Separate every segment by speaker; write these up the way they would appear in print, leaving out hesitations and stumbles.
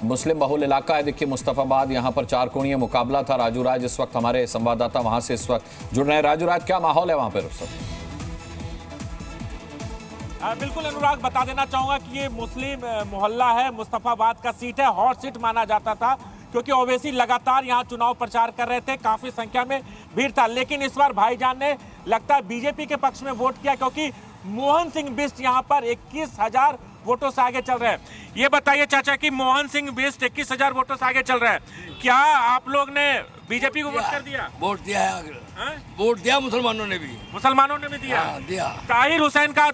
Speaker 1: मुस्लिम बहुल इलाका है। देखिए मुस्तफाबाद, यहाँ पर चार कोणीय मुकाबला था। राजू राज इस वक्त हमारे संवाददाता वहां से इस वक्त जुड़ रहे हैं। राजू राज, क्या माहौल है वहां पर उस वक्त?
Speaker 2: बिल्कुल अनुराग, बता देना चाहूंगा कि ये मुस्लिम मोहल्ला है, मुस्तफाबाद का सीट है, हॉट सीट माना जाता था क्योंकि ओवैसी लगातार यहाँ चुनाव प्रचार कर रहे थे, काफी संख्या में भीड़ था। लेकिन इस बार भाईजान ने लगता है बीजेपी के पक्ष में वोट किया क्योंकि मोहन सिंह बिष्ट यहाँ पर 21,000 वोटों से आगे चल रहे हैं। ये बताइए चाचा कि मोहन सिंह बिष्ट 21,000 वोटों से आगे चल रहे हैं, क्या आप लोग ने बीजेपी को वोट कर दिया?
Speaker 3: वोट दिया है, वोट दिया मुसलमानों ने भी दिया। दिया।
Speaker 2: ताहिर हुसैन का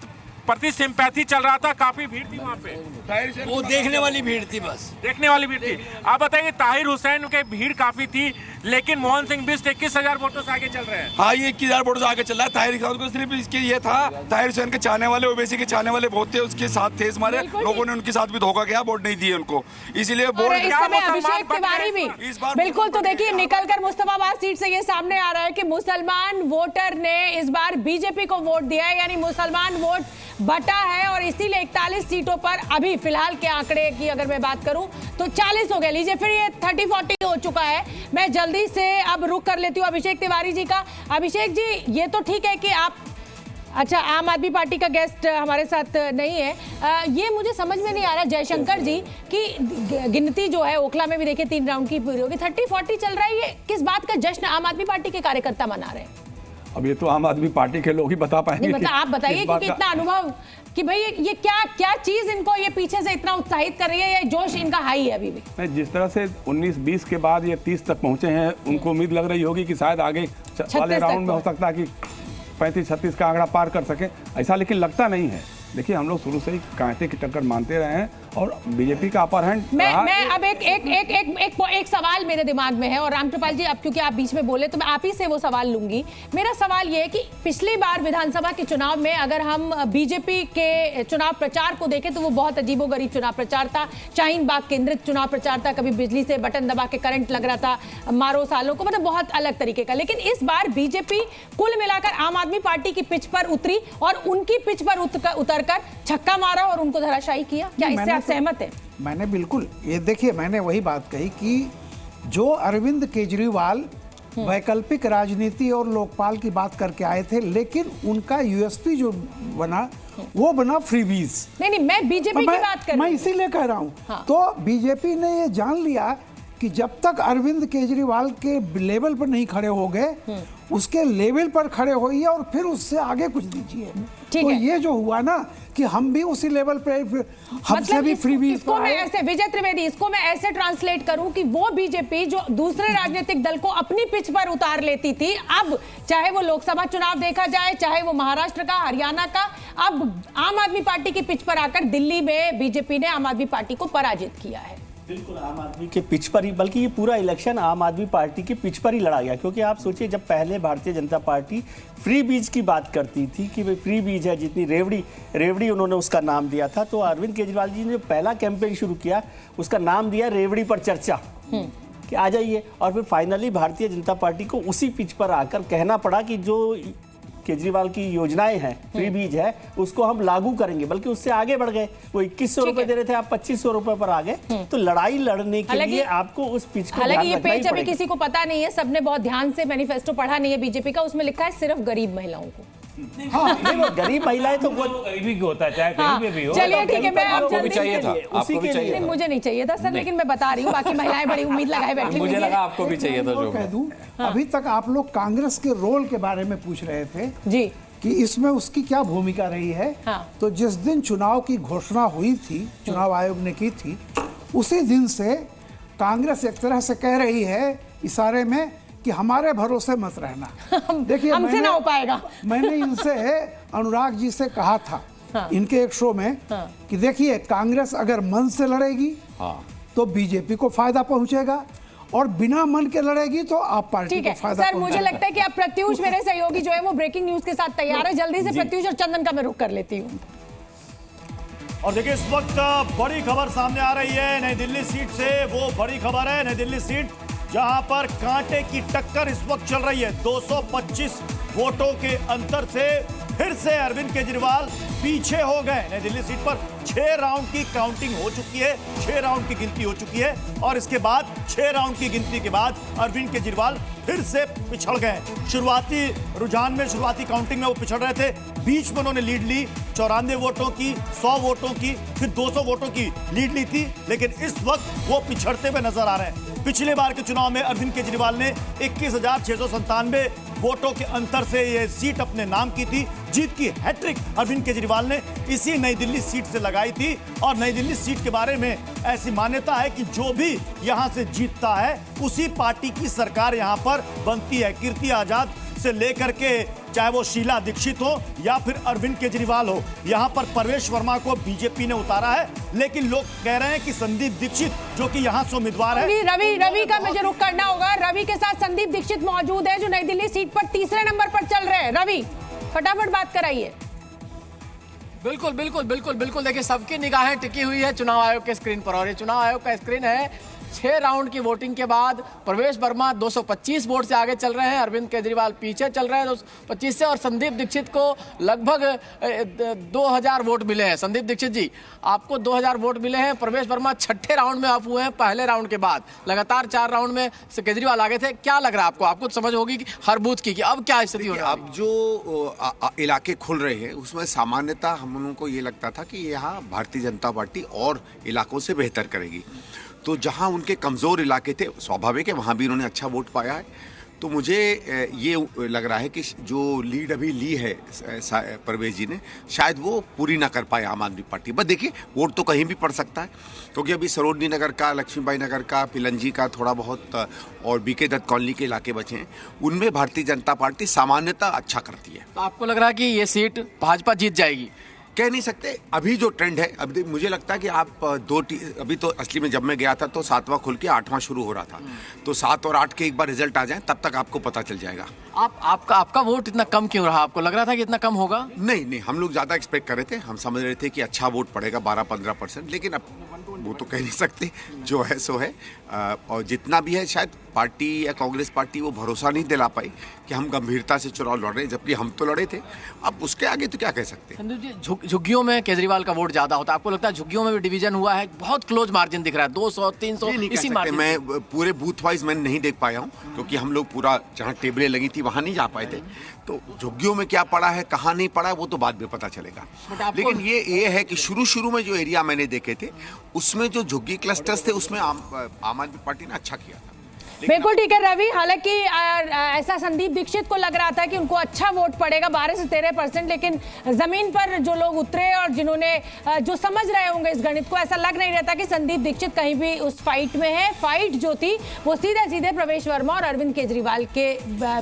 Speaker 2: प्रति सिंपैथी चल रहा था, काफी भीड़ थी वहाँ पे।
Speaker 3: वो देखने वाली भीड़ थी, बस
Speaker 2: देखने वाली भीड़ थी। आप बताइए, ताहिर हुसैन के भीड़ काफी थी लेकिन मोहन सिंह बिष्ट 21,000 वोटों से आगे चल रहे हैं।
Speaker 4: हाँ, ये 21,000 वोटों से आगे चल रहा है। ताहिर हुसैन को सिर्फ इसके ये था, ताहिर हुसैन के चाहने वाले, ओवैसी के चाहने वाले बहुत थे, उसके साथ थे। हमारे लोगों ने उनके साथ भी धोखा किया, वोट नहीं दिए उनको, इसीलिए
Speaker 5: अभिषेक तिवारी भी बिल्कुल। तो देखिए निकलकर मुस्तफाबाद सीट से ये सामने आ रहा है कि मुसलमान वोटर ने इस बार बीजेपी को वोट दिया है, यानी मुसलमान वोट बटा है और इसीलिए 41 सीटों पर अभी फिलहाल के आंकड़े की अगर मैं बात करूं तो 40 हो गए। लीजिए फिर ये 30-40 हो चुका है। मैं जल्दी से अब रुक कर लेती हूं अभिषेक तिवारी जी का। अभिषेक जी, ये तो ठीक है कि आप अच्छा आम आदमी पार्टी का गेस्ट हमारे साथ नहीं है, ये मुझे समझ में नहीं आ रहा जयशंकर जी की गिनती जो है ओखला में भी देखिए 3 राउंड की पूरी होगी, 30-40 चल रहा है, ये किस बात का जश्न आम आदमी पार्टी के कार्यकर्ता मना रहे हैं?
Speaker 6: अब ये तो आम आदमी पार्टी के लोग ही बता पाएंगे।
Speaker 5: मतलब आप बताइए कि इतना अनुभव कि भाई ये क्या चीज इनको ये पीछे से इतना उत्साहित कर रही है, ये जोश इनका हाई है अभी भी?
Speaker 6: मैं जिस तरह से 19-20 के बाद ये 30 तक पहुंचे हैं, उनको उम्मीद लग रही होगी कि शायद आगे वाले राउंड में हो सकता है कि 35-36 का आंकड़ा पार कर सके, ऐसा लेकिन लगता नहीं है। देखिए हम लोग शुरू से ही कांटे की टक्कर मानते रहे हैं और बीजेपी का अपर हैंड।
Speaker 5: मैं अब एक सवाल मेरे दिमाग में है और रामकृपाल जी, अब क्योंकि आप बीच में बोले तो मैं आप ही से वो सवाल लूंगी। मेरा सवाल ये है कि पिछली बार विधानसभा के चुनाव में अगर हम बीजेपी के चुनाव प्रचार को देखें तो वो बहुत अजीबोगरीब चुनाव प्रचार था, शाहीन बाग केंद्रित चुनाव प्रचार था, कभी बिजली से बटन दबा के करंट लग रहा था, मारो सालों को, मतलब बहुत अलग तरीके का। लेकिन इस बार बीजेपी कुल मिलाकर आम आदमी पार्टी की पिच पर उतरी और उनकी पिच पर उतरकर छक्का मारा और उनको धराशायी किया। क्या इससे आप सहमत हैं?
Speaker 7: मैंने बिल्कुल, ये देखिए मैंने वही बात कही कि जो अरविंद केजरीवाल वैकल्पिक राजनीति और लोकपाल की बात करके आए थे, लेकिन उनका यूएसपी जो बना वो बना फ्रीबीज।
Speaker 5: नहीं, मैं बीजेपी की बात कर रही हूं।
Speaker 7: मैं इसीलिए कह रहा हूं। हाँ। तो बीजेपी ने ये जान लिया कि जब तक अरविंद केजरीवाल के लेवल पर नहीं खड़े हो गए, उसके लेवल पर खड़े होइए और फिर उससे आगे कुछ दीजिए। तो ये जो हुआ ना कि हम भी उसी लेवल पे, हमसे भी फ्रीबीज।
Speaker 5: इसको मैं ऐसे, विजय त्रिवेदी, इसको मैं ऐसे ट्रांसलेट करूं कि वो बीजेपी जो दूसरे राजनीतिक दल को अपनी पिच पर उतार लेती थी, अब चाहे वो लोकसभा चुनाव देखा जाए, चाहे वो महाराष्ट्र का, हरियाणा का, अब आम आदमी पार्टी की पिच पर आकर दिल्ली में बीजेपी ने आम आदमी पार्टी को पराजित किया है।
Speaker 8: बिल्कुल आम आदमी के पिच पर ही, बल्कि ये पूरा इलेक्शन आम आदमी पार्टी के पिच पर ही लड़ा गया। क्योंकि आप सोचिए, जब पहले भारतीय जनता पार्टी फ्री बीज की बात करती थी कि भाई फ्री बीज है, जितनी रेवड़ी उन्होंने उसका नाम दिया था, तो अरविंद केजरीवाल जी ने जो पहला कैंपेन शुरू किया उसका नाम दिया रेवड़ी पर चर्चा, कि आ जाइए। और फिर फाइनली भारतीय जनता पार्टी को उसी पिच पर आकर कहना पड़ा कि जो केजरीवाल की योजनाएं हैं, फ्री बीज है, उसको हम लागू करेंगे। बल्कि उससे आगे बढ़ गए, वो 2100 रुपए दे रहे थे, आप 2500 रुपए पर आ गए। तो लड़ाई लड़ने के लिए आपको उस पिच को,
Speaker 5: हालांकि ये पेज अभी किसी को पता नहीं है, सबने बहुत ध्यान से मैनिफेस्टो पढ़ा नहीं है बीजेपी का, उसमें लिखा है सिर्फ गरीब महिलाओं को।
Speaker 8: हाँ, नहीं वो गरीब महिलाएं तो वो गरीबी की होता है, चाहे कहीं पे भी हो।
Speaker 5: चलिए ठीक है, मैं
Speaker 1: आपको भी चाहिए था,
Speaker 8: उसी के लिए
Speaker 5: मुझे नहीं चाहिए था सर, लेकिन मैं बता रही हूँ, बाकी महिलाएं बड़ी उम्मीद लगाए बैठी।
Speaker 1: मुझे लगा आपको भी चाहिए था। जो
Speaker 7: कह दूं, अभी तक आप लोग कांग्रेस के रोल के बारे में पूछ रहे थे
Speaker 5: जी,
Speaker 7: कि इसमें उसकी क्या भूमिका रही है। तो जिस दिन चुनाव की घोषणा हुई थी, चुनाव आयोग ने की थी, उसी दिन से कांग्रेस एक तरह से कह रही है इशारे में कि हमारे भरोसे मत रहना। देखिए
Speaker 5: हमसे ना हो पाएगा।
Speaker 7: मैंने इनसे अनुराग जी से कहा था इनके एक शो में कि देखिए कांग्रेस अगर मन से लड़ेगी तो बीजेपी को फायदा पहुंचेगा, और बिना मन के लड़ेगी तो आप पार्टी को फायदा।
Speaker 5: सर मुझे लगता है कि अब प्रत्युष मेरे सहयोगी जो है वो ब्रेकिंग न्यूज के साथ तैयार है। जल्दी से प्रत्युष और चंदन का मैं रुख कर लेती हूँ।
Speaker 9: और देखिए इस वक्त बड़ी खबर सामने आ रही है नई दिल्ली सीट से। वो बड़ी खबर है नई दिल्ली सीट जहां पर कांटे की टक्कर इस वक्त चल रही है। 225 वोटों के अंतर से फिर से अरविंद केजरीवाल पीछे हो गए। नई दिल्ली सीट पर 6 राउंड की काउंटिंग हो चुकी है, 6 राउंड की गिनती हो चुकी है और इसके बाद 6 राउंड की गिनती के बाद अरविंद केजरीवाल फिर से पिछड़ गए। शुरुआती रुझान में, शुरुआती काउंटिंग में वो पिछड़ रहे थे, बीच में उन्होंने लीड ली 94 वोटों की, 100 वोटों की, फिर 200 वोटों की लीड ली थी, लेकिन इस वक्त वो पिछड़ते हुए नजर आ रहे हैं। पिछले बार के चुनाव में अरविंद केजरीवाल ने 21,697 वोटों के अंतर से यह सीट अपने नाम की थी। जीत की हैट्रिक अरविंद केजरीवाल ने इसी नई दिल्ली सीट से लगाई थी और नई दिल्ली सीट के बारे में ऐसी मान्यता है कि जो भी यहां से जीतता है उसी पार्टी की सरकार यहां पर बनती है। कीर्ति आजाद से लेकर के चाहे वो शीला दीक्षित हो या फिर अरविंद केजरीवाल हो, यहां पर प्रवेश वर्मा को बीजेपी ने उतारा है, लेकिन लोग कह रहे हैं कि संदीप दीक्षित जो कि यहां से उम्मीदवार है।
Speaker 5: रवि का मुझे रुख करना होगा। रवि के साथ संदीप दीक्षित मौजूद है जो नई दिल्ली सीट पर तीसरे नंबर पर चल रहे हैं। रवि, फटाफट बात कराइए।
Speaker 10: बिल्कुल बिल्कुल बिल्कुल बिल्कुल देखिए, सबकी निगाहें टिकी हुई है चुनाव आयोग के स्क्रीन पर और ये चुनाव आयोग का स्क्रीन है। 6 राउंड की वोटिंग के बाद प्रवेश वर्मा 225 वोट से आगे चल रहे हैं, अरविंद केजरीवाल पीछे चल रहे हैं 225 से और संदीप दीक्षित को लगभग 2000 वोट मिले हैं। संदीप दीक्षित जी, आपको 2000 वोट मिले हैं। प्रवेश वर्मा 6ठे राउंड में आप हुए हैं पहले राउंड के बाद, लगातार 4 राउंड में केजरीवाल आगे थे। क्या लग रहा है आपको? आपको समझ होगी कि हर बूथ की अब क्या स्थिति हो रही है?
Speaker 11: अब जो इलाके खुल रहे हैं उसमें सामान्यता हम लोगों को ये लगता था कि यहाँ भारतीय जनता पार्टी और इलाकों से बेहतर करेगी। तो जहां उनके कमज़ोर इलाके थे, स्वाभाविक है वहां भी उन्होंने अच्छा वोट पाया है। तो मुझे ये लग रहा है कि जो लीड अभी ली है परवेज जी ने, शायद वो पूरी ना कर पाए आम आदमी पार्टी। बस देखिए, वोट तो कहीं भी पड़ सकता है, क्योंकि अभी सरोजनी नगर का, लक्ष्मीबाई नगर का, पिलंजी का थोड़ा बहुत और बीके दत्त कॉलोनी के इलाके बचे हैं, उनमें भारतीय जनता पार्टी सामान्यतः अच्छा करती है।
Speaker 10: तो आपको लग रहा है कि ये सीट भाजपा जीत जाएगी?
Speaker 11: कह नहीं सकते। अभी जो ट्रेंड है, अभी मुझे लगता है कि आप अभी तो असली में जब मैं गया था तो 7वां खुल के 8वां शुरू हो रहा था, तो 7 और 8 के एक बार रिजल्ट आ जाए तब तक आपको पता चल जाएगा।
Speaker 10: आपका वोट इतना कम क्यों रहा? आपको लग रहा था कि इतना कम होगा?
Speaker 11: नहीं, हम लोग ज्यादा एक्सपेक्ट कर रहे थे। हम समझ रहे थे कि अच्छा वोट पड़ेगा 12-15%, लेकिन अब वो तो कह नहीं सकते, जो है सो है। और जितना भी है, शायद पार्टी या कांग्रेस पार्टी वो भरोसा नहीं दिला पाई कि हम गंभीरता से चुनाव लड़ रहे हैं, जबकि हम तो लड़े थे। अब उसके आगे तो क्या कह सकते हैं।
Speaker 10: संदीप जी, झुग्गियों में केजरीवाल का वोट ज्यादा होता है, आपको लगता है झुग्गियों में भी डिवीजन हुआ है? बहुत क्लोज मार्जिन दिख रहा है, 200-300 इसी मार्जिन।
Speaker 11: मैं पूरे बूथ वाइज मैंने नहीं देख पाया हूँ, क्योंकि हम लोग पूरा जहाँ टेबलें लगी थी वहाँ नहीं जा पाए थे। तो झुग्गियों में क्या पड़ा है, कहाँ नहीं पड़ा है, वो तो बाद में पता चलेगा। लेकिन ये है कि शुरू में जो एरिया मैंने देखे थे, उसमें जो झुग्गी क्लस्टर्स थे, उसमें आम आदमी पार्टी ने अच्छा किया था।
Speaker 5: बिल्कुल ठीक है रवि। हालांकि ऐसा संदीप दीक्षित को लग रहा था कि उनको अच्छा वोट पड़ेगा 12 से 13%, लेकिन जमीन पर जो लोग उतरे और जिन्होंने जो समझ रहे होंगे इस गणित को, ऐसा लग नहीं रहता कि संदीप दीक्षित कहीं भी उस फाइट में है। फाइट जो थी वो सीधे प्रवेश वर्मा और अरविंद केजरीवाल के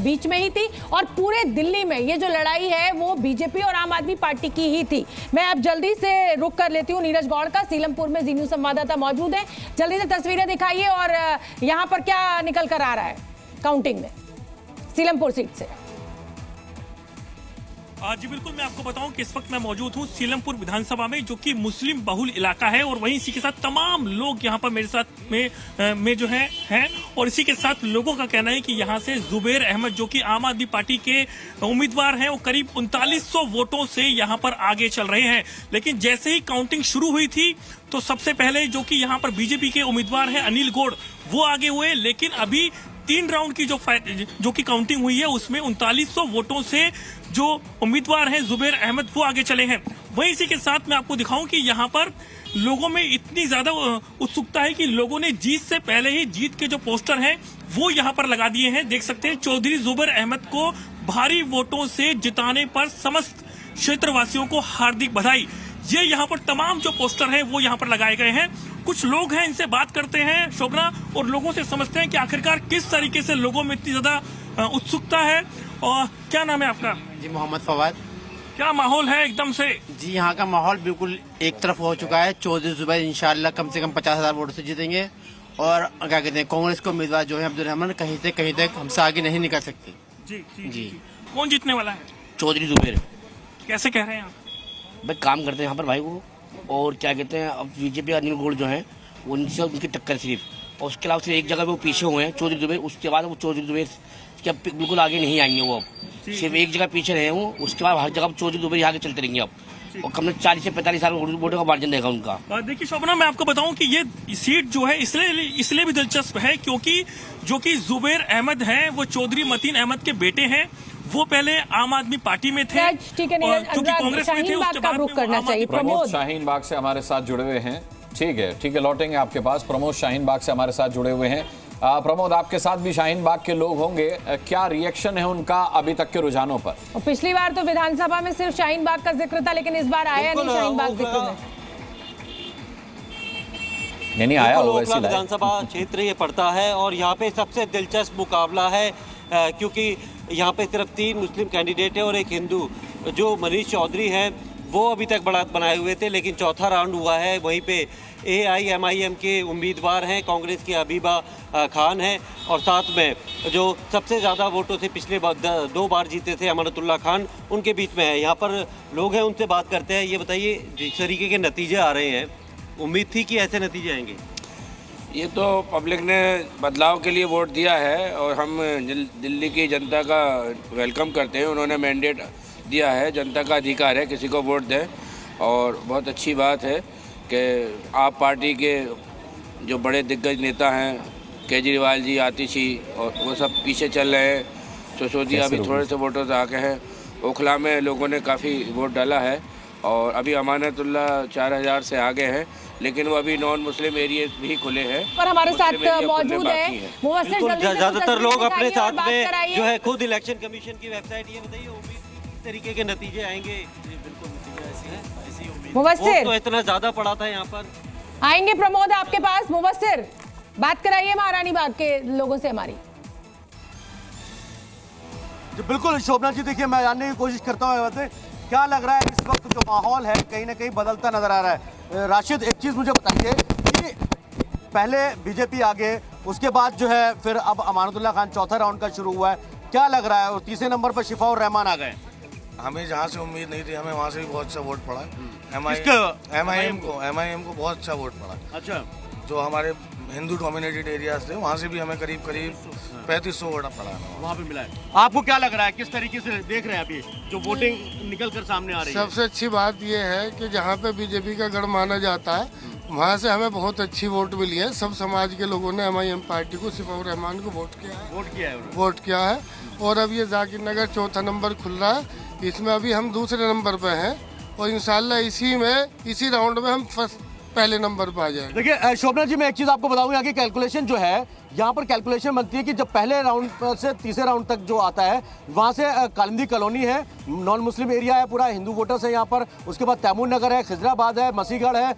Speaker 5: बीच में ही थी और पूरे दिल्ली में ये जो लड़ाई है वो बीजेपी और आम आदमी पार्टी की ही थी। मैं अब जल्दी से रुक कर लेती हूँ नीरज गौड़ का। सीलमपुर में जी न्यूज़ संवाददाता मौजूद है, जल्दी से तस्वीरें दिखाइए और यहाँ पर क्या निकल कर आ रहा है काउंटिंग में सीलमपुर सीट से।
Speaker 12: जी बिल्कुल, मैं आपको बताऊं कि इस वक्त मैं मौजूद हूं सीलमपुर विधानसभा में, जो कि मुस्लिम बहुल इलाका है और वहीं इसी के साथ तमाम लोग यहां पर मेरे साथ में जो हैं और इसी के साथ लोगों का कहना है कि यहां से जुबैर अहमद जो कि आम आदमी पार्टी के उम्मीदवार हैं, वो करीब 3900 वोटों से यहां पर आगे चल रहे हैं। लेकिन जैसे ही काउंटिंग शुरू हुई थी तो सबसे पहले जो कि यहाँ पर बीजेपी के उम्मीदवार हैं अनिल गौड़, वो आगे हुए। लेकिन अभी 3 राउंड की जो कि काउंटिंग हुई है उसमें 3900 वोटों से जो उम्मीदवार हैं जुबैर अहमद, वो आगे चले हैं। वहीं इसी के साथ मैं आपको दिखाऊं कि यहाँ पर लोगों में इतनी ज्यादा उत्सुकता है कि लोगों ने जीत से पहले ही जीत के जो पोस्टर हैं वो यहाँ पर लगा दिए हैं। देख सकते हैं, चौधरी जुबैर अहमद को भारी वोटों से जिताने पर समस्त क्षेत्रवासियों को हार्दिक बधाई। ये यहाँ पर तमाम जो पोस्टर हैं वो यहाँ पर लगाए गए हैं। कुछ लोग हैं, इनसे बात करते हैं शोभना, और लोगों से समझते हैं कि आखिरकार किस तरीके से लोगों में इतनी ज्यादा उत्सुकता है। और क्या नाम है आपका?
Speaker 13: जी मोहम्मद फवाद।
Speaker 12: क्या माहौल है एकदम से?
Speaker 13: जी यहाँ का माहौल बिल्कुल एक तरफ हो चुका है। चौधरी जुबैर इंशाल्लाह कम से कम 50,000 वोट से जीतेंगे और क्या कहते हैं, कांग्रेस के उम्मीदवार जो है अब्दुल रहमान कहीं से कहीं तक हमसे आगे नहीं निकल सकते।
Speaker 12: जी। कौन जीतने वाला है?
Speaker 13: चौधरी जुबैर।
Speaker 12: कैसे कह रहे हैं आप?
Speaker 13: भाई काम करते हैं यहाँ पर भाई वो, और क्या कहते हैं, अब बीजेपी अनिल गौड़ जो है वो उनसे उनकी टक्कर सिर्फ, और उसके अलावा सिर्फ एक जगह वो पीछे हुए हैं चौधरी जुबैर। उसके बाद वो चौधरी जुबैर बिल्कुल आगे नहीं आएंगे वो अब।
Speaker 3: सिर्फ एक जगह पीछे रहे हूँ, उसके बाद हर जगह चौधरी दुबे आगे चलते रहेंगे अब, और कम से 40 से 45 साल वोटों का मार्जिन रहेगा उनका।
Speaker 12: देखिए शोभना, मैं आपको बताऊं कि ये सीट जो है इसलिए भी दिलचस्प है क्योंकि जो कि जुबैर अहमद हैं वो चौधरी मतीन अहमद के बेटे हैं। वो पहले आम आदमी पार्टी में थे, क्योंकि कांग्रेस में थे, उसके बाद
Speaker 1: प्रमोद शाहीन बाग से हमारे साथ जुड़े हुए हैं। ठीक है, लौटेंगे आपके पास। प्रमोद शाहीन बाग से हमारे साथ जुड़े हुए हैं। प्रमोद, आपके साथ भी शाहीन बाग के लोग होंगे, क्या रिएक्शन है उनका अभी तक के रुझानों पर?
Speaker 5: और पिछली बार तो विधानसभा में सिर्फ शाहीन बाग का जिक्र था, लेकिन इस बार आया नहीं शाहीन बाग जिक्र में।
Speaker 1: नहीं आया होगा,
Speaker 14: विधानसभा क्षेत्र ये पड़ता है और यहाँ पे सबसे दिलचस्प मुकाबला है, क्योंकि यहाँ पे सिर्फ 3 मुस्लिम कैंडिडेट है और एक हिंदू। जो मनीष चौधरी हैं वो अभी तक बढ़त बनाए हुए थे, लेकिन चौथा राउंड हुआ है। वहीं पे AIMIM के उम्मीदवार हैं, कांग्रेस की अबीबा खान हैं, और साथ में जो सबसे ज़्यादा वोटों से पिछले 2 बार जीते थे अमानतुल्लाह खान, उनके बीच में है। यहाँ पर लोग हैं, उनसे बात करते हैं। ये बताइए, जिस तरीके के नतीजे आ रहे हैं, उम्मीद थी कि ऐसे नतीजे आएंगे?
Speaker 3: ये तो पब्लिक ने बदलाव के लिए वोट दिया है और हम दिल्ली की जनता का वेलकम करते हैं। उन्होंने मैंडेट दिया है, जनता का अधिकार है किसी को वोट दें, और बहुत अच्छी बात है कि आप पार्टी के जो बड़े दिग्गज नेता हैं, केजरीवाल जी, आतिशी, और वो सब पीछे चल रहे हैं। सिसोदिया अभी थोड़े से वोटों से आगे हैं। ओखला में लोगों ने काफ़ी वोट डाला है, और अभी अमानतुल्लाह 4000 से आगे हैं, लेकिन वो अभी नॉन मुस्लिम एरिया भी खुले हैं।
Speaker 5: पर हमारे साथ मौजूद है
Speaker 14: ज्यादातर लोग अपने साथ में जो है खुद इलेक्शन कमीशन की वेबसाइट। ये बताइए, उम्मीद किस तरीके के नतीजे आएंगे? बिल्कुल नतीजे ऐसी उम्मीद।
Speaker 5: मुबस्सिर
Speaker 14: तो इतना ज्यादा पड़ा था यहाँ पर।
Speaker 5: आएंगे प्रमोद आपके पास। मुबस्सिर, बात कराइए महारानी बाग के लोगों से हमारी।
Speaker 9: बिल्कुल शोभना जी, देखिए मैं जानने की कोशिश करता हूँ क्या लग रहा है इस वक्त जो माहौल है कहीं ना कहीं बदलता नजर आ रहा है। राशिद, एक चीज़ मुझे बताइए कि पहले बीजेपी आगे, उसके बाद जो है फिर अब अमानतुल्लाह खान चौथा राउंड का शुरू हुआ है, क्या लग रहा है? और तीसरे नंबर पर शिफाउर रहमान आ गए।
Speaker 15: हमें जहाँ से उम्मीद नहीं थी, हमें वहाँ से भी बहुत अच्छा वोट पड़ा। MIM को बहुत अच्छा वोट पड़ा।
Speaker 9: अच्छा,
Speaker 15: जो हमारे हिंदू डोमिनेटेड एरियाज थे वहाँ से भी हमें करीब 3500 वोट पड़ा है,
Speaker 9: वहाँ पे मिला है। आपको क्या लग रहा है, किस तरीके से देख रहे हैं अभी जो वोटिंग निकल कर सामने आ रही है?
Speaker 15: सबसे अच्छी बात यह है कि जहाँ पे बीजेपी का गढ़ माना जाता है वहाँ से हमें बहुत अच्छी वोट मिली है। सब समाज के लोगों ने MIM पार्टी को, सिफाउर रहमान को वोट किया है। और अब ये जाकिर नगर चौथा नंबर खुल रहा है, इसमें अभी हम दूसरे नंबर पे हैं, और इंशाल्लाह इसी राउंड में हम पहले नंबर पर आ जाएंगे।
Speaker 9: देखिए शोभना जी, मैं एक चीज़ आपको बताऊं, यहाँ की कैलकुलेशन जो है, यहाँ पर कैलकुलेशन बनती है कि जब पहले राउंड से तीसरे राउंड तक जो आता है, वहाँ से कालिंदी कॉलोनी है, नॉन मुस्लिम एरिया है, पूरा हिंदू वोटर्स है यहाँ पर। उसके बाद तैमूर नगर है, खिजराबाद है, मसीगढ़ है,